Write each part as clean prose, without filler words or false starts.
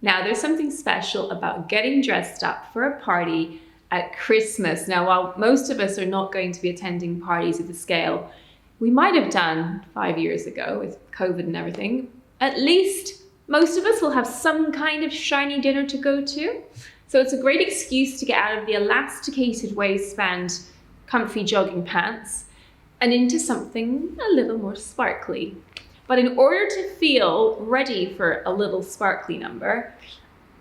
Now, there's something special about getting dressed up for a party at Christmas. Now, while most of us are not going to be attending parties at the scale we might have done 5 years ago with COVID and everything, at least most of us will have some kind of shiny dinner to go to. So it's a great excuse to get out of the elasticated waistband, comfy jogging pants, and into something a little more sparkly. But in order to feel ready for a little sparkly number,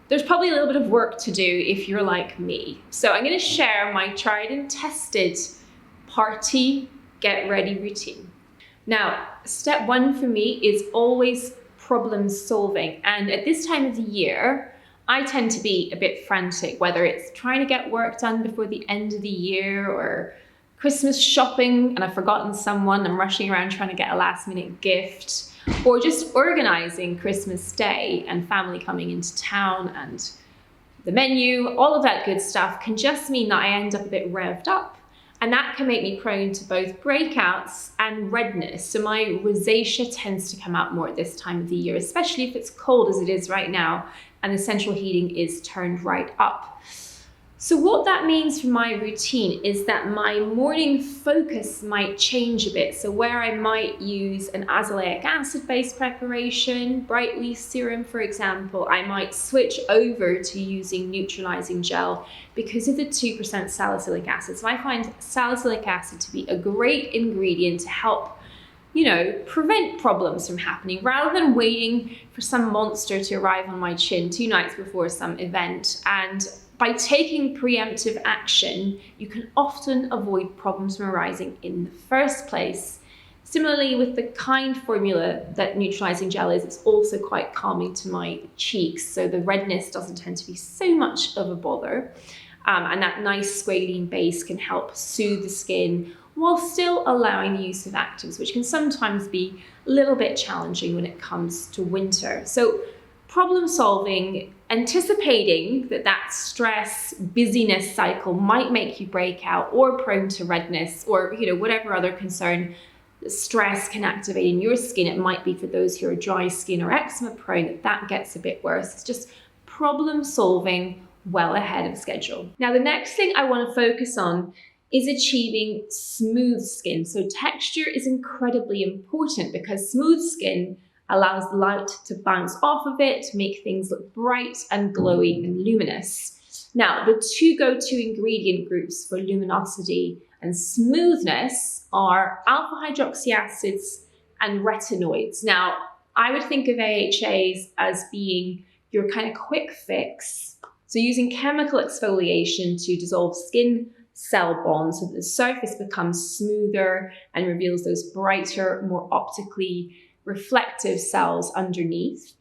there's probably a little bit of work to do if you're like me. So I'm going to share my tried and tested party get ready routine. Now, step one for me is always problem solving. And at this time of the year, I tend to be a bit frantic, whether it's trying to get work done before the end of the year or Christmas shopping and I've forgotten someone, I'm rushing around trying to get a last minute gift, or just organizing Christmas Day and family coming into town and the menu, all of that good stuff can just mean that I end up a bit revved up. And that can make me prone to both breakouts and redness. So my rosacea tends to come out more at this time of the year, especially if it's cold as it is right now and the central heating is turned right up. So what that means for my routine is that my morning focus might change a bit. So where I might use an azelaic acid-based preparation, Brightly serum, for example, I might switch over to using neutralizing gel because of the 2% salicylic acid. So I find salicylic acid to be a great ingredient to help, prevent problems from happening rather than waiting for some monster to arrive on my chin 2 nights before some event. And by taking preemptive action, you can often avoid problems from arising in the first place. Similarly, with the kind formula that neutralizing gel is, it's also quite calming to my cheeks, so the redness doesn't tend to be so much of a bother. And that nice squalene base can help soothe the skin while still allowing the use of actives, which can sometimes be a little bit challenging when it comes to winter. So problem solving, anticipating that stress, busyness cycle might make you break out or prone to redness or whatever other concern stress can activate in your skin. It might be for those who are dry skin or eczema prone that gets a bit worse. It's just problem solving well ahead of schedule. Now, the next thing I want to focus on is achieving smooth skin. So texture is incredibly important because smooth skin allows the light to bounce off of it, to make things look bright and glowy and luminous. Now, the 2 go-to ingredient groups for luminosity and smoothness are alpha hydroxy acids and retinoids. Now, I would think of AHAs as being your kind of quick fix. So using chemical exfoliation to dissolve skin cell bonds so that the surface becomes smoother and reveals those brighter, more optically reflective cells underneath,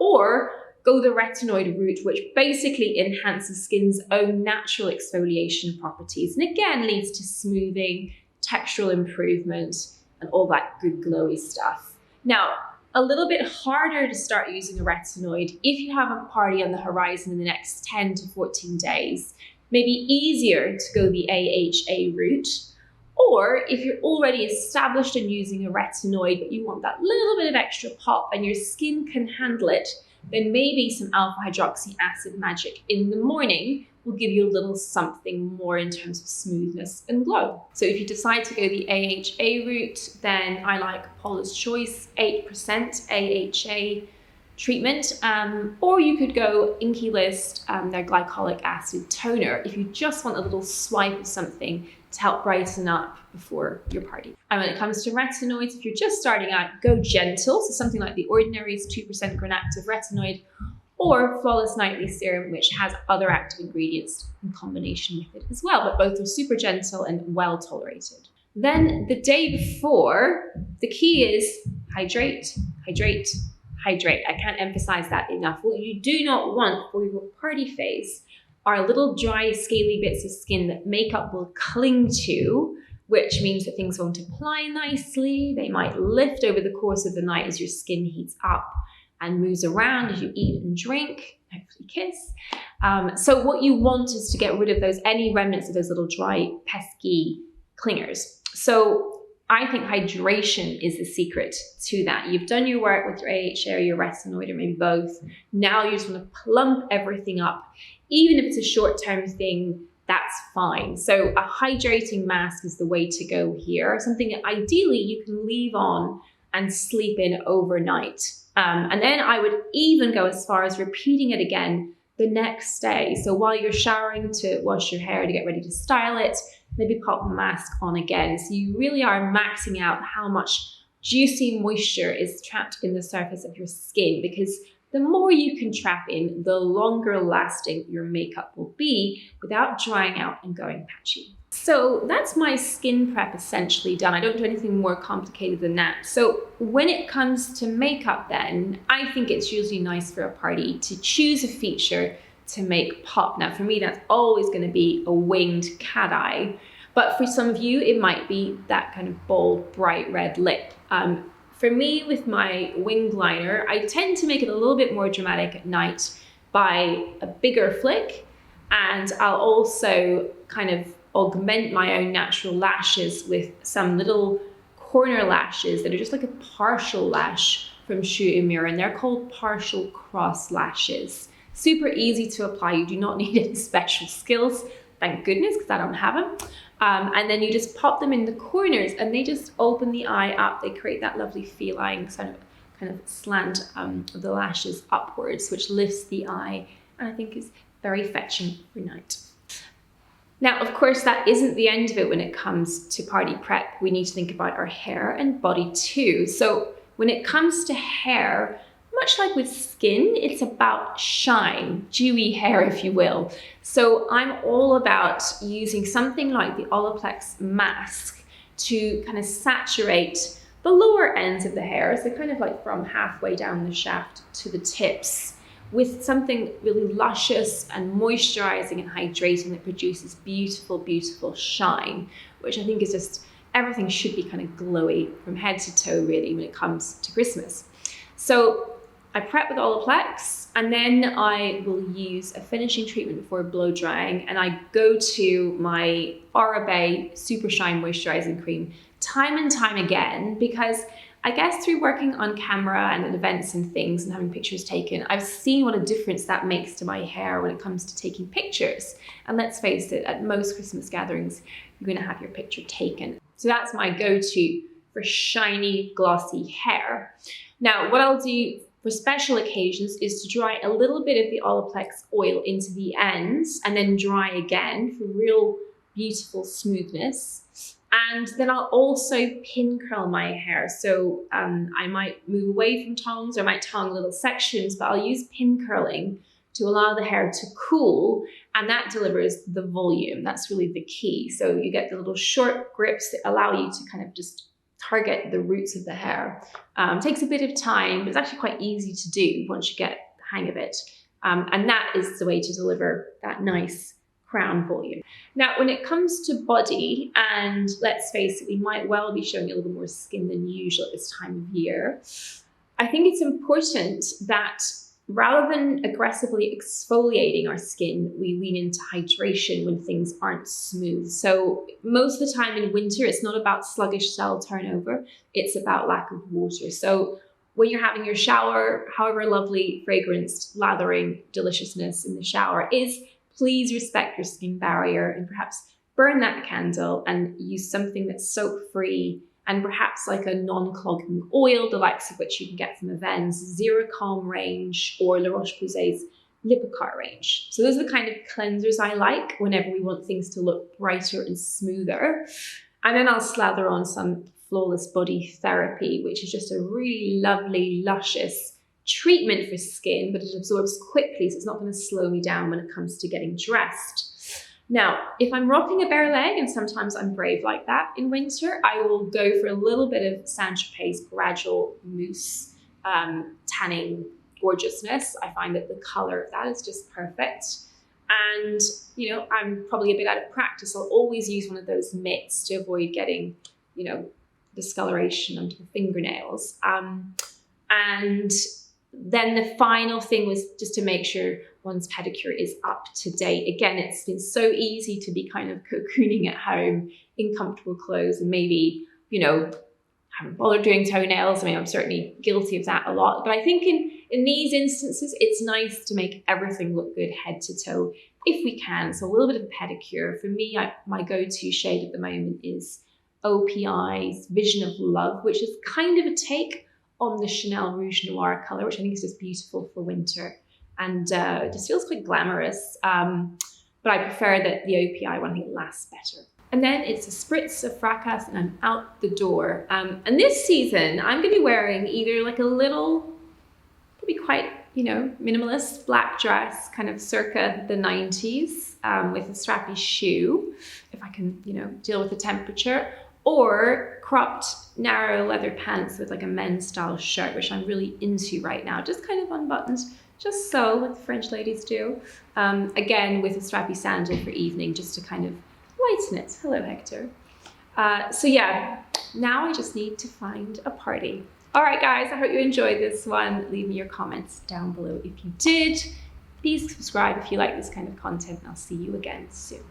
or go the retinoid route, which basically enhances skin's own natural exfoliation properties and again leads to smoothing, textural improvement, and all that good glowy stuff. Now, a little bit harder to start using a retinoid if you have a party on the horizon in the next 10 to 14 days. Maybe easier to go the AHA route. Or if you're already established in using a retinoid, but you want that little bit of extra pop and your skin can handle it, then maybe some alpha hydroxy acid magic in the morning will give you a little something more in terms of smoothness and glow. So if you decide to go the AHA route, then I like Paula's Choice 8% AHA treatment, or you could go Inky List, their glycolic acid toner, if you just want a little swipe of something to help brighten up before your party. And when it comes to retinoids, if you're just starting out, go gentle. So something like the Ordinary's 2% granactive retinoid or Flawless Nightly Serum, which has other active ingredients in combination with it as well, but both are super gentle and well tolerated. Then the day before, the key is hydrate, hydrate, hydrate. I can't emphasize that enough. What you do not want for your party face are little dry, scaly bits of skin that makeup will cling to, which means that things won't apply nicely. They might lift over the course of the night as your skin heats up and moves around as you eat and drink, hopefully kiss. So what you want is to get rid of any remnants of those little dry, pesky clingers. So I think hydration is the secret to that. You've done your work with your AHA or your retinoid or maybe both. Now you just want to plump everything up. Even if it's a short-term thing, that's fine. So a hydrating mask is the way to go here. Something that ideally you can leave on and sleep in overnight. And then I would even go as far as repeating it again the next day. So while you're showering to wash your hair to get ready to style it, maybe pop the mask on again. So you really are maxing out how much juicy moisture is trapped in the surface of your skin, because the more you can trap in, the longer lasting your makeup will be without drying out and going patchy. So that's my skin prep essentially done. I don't do anything more complicated than that. So when it comes to makeup then, I think it's usually nice for a party to choose a feature to make pop. Now for me, that's always going to be a winged cat eye. But for some of you, it might be that kind of bold, bright red lip. For me, with my winged liner, I tend to make it a little bit more dramatic at night by a bigger flick. And I'll also kind of augment my own natural lashes with some little corner lashes that are just like a partial lash from Shoot & Mirror, and they're called partial cross lashes. Super easy to apply. You do not need any special skills, thank goodness, because I don't have them. And then you just pop them in the corners and they just open the eye up. They create that lovely feline kind of slant of the lashes upwards, which lifts the eye, and I think is very fetching for night. Now, of course, that isn't the end of it when it comes to party prep. We need to think about our hair and body too. So when it comes to hair, much like with skin, it's about shine, dewy hair, if you will. So I'm all about using something like the Olaplex mask to kind of saturate the lower ends of the hair, so kind of like from halfway down the shaft to the tips, with something really luscious and moisturizing and hydrating that produces beautiful, beautiful shine, which I think is just, everything should be kind of glowy from head to toe really when it comes to Christmas. So I prep with Olaplex, and then I will use a finishing treatment before blow drying, and I go to my Oribe Super Shine Moisturizing Cream time and time again, because I guess through working on camera and at events and things and having pictures taken, I've seen what a difference that makes to my hair when it comes to taking pictures. And let's face it, at most Christmas gatherings, you're going to have your picture taken. So that's my go-to for shiny, glossy hair. Now, what I'll do for special occasions is to dry a little bit of the Olaplex oil into the ends and then dry again for real beautiful smoothness. And then I'll also pin curl my hair. So I might move away from tongs, or I might tong little sections, but I'll use pin curling to allow the hair to cool, and that delivers the volume. That's really the key. So you get the little short grips that allow you to kind of just target the roots of the hair. Takes a bit of time, but it's actually quite easy to do once you get the hang of it. And that is the way to deliver that nice crown volume. Now, when it comes to body, and let's face it, we might well be showing a little more skin than usual at this time of year, I think it's important that rather than aggressively exfoliating our skin, we lean into hydration when things aren't smooth. So most of the time in winter, it's not about sluggish cell turnover, it's about lack of water. So when you're having your shower, however lovely fragranced, lathering deliciousness in the shower is, please respect your skin barrier and perhaps burn that candle and use something that's soap-free and perhaps like a non-clogging oil, the likes of which you can get from Avène's Zero Calm range or La Roche-Posay's Lipocard range. So those are the kind of cleansers I like whenever we want things to look brighter and smoother. And then I'll slather on some Flawless Body Therapy, which is just a really lovely, luscious treatment for skin, but it absorbs quickly, so it's not going to slow me down when it comes to getting dressed. Now, if I'm rocking a bare leg, and sometimes I'm brave like that in winter, I will go for a little bit of Saint-Tropez's Gradual Mousse tanning gorgeousness. I find that the color of that is just perfect. And, you know, I'm probably a bit out of practice. I'll always use one of those mitts to avoid getting, you know, discoloration under the fingernails. And then the final thing was just to make sure one's pedicure is up to date. Again, it's been so easy to be kind of cocooning at home in comfortable clothes and maybe you know, haven't bothered doing toenails. I mean, I'm certainly guilty of that a lot. But I think in these instances, it's nice to make everything look good head to toe if we can. So a little bit of a pedicure. For me, my go-to shade at the moment is OPI's Vision of Love, which is kind of a take on the Chanel Rouge Noir color, which I think is just beautiful for winter. And it just feels quite glamorous. But I prefer that the OPI one, I think it lasts better. And then it's a spritz of fracas and I'm out the door. And this season, I'm gonna be wearing either like a little, probably quite, you know, minimalist black dress, kind of circa the 90s, with a strappy shoe, if I can, you know, deal with the temperature, or cropped narrow leather pants with like a men's style shirt, which I'm really into right now, just kind of unbuttoned, just so, like the French ladies do. Again, with a strappy sandal for evening, just to kind of lighten it. Hello, Hector. So yeah, now I just need to find a party. All right, guys, I hope you enjoyed this one. Leave me your comments down below if you did. Please subscribe if you like this kind of content, and I'll see you again soon.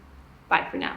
Bye for now.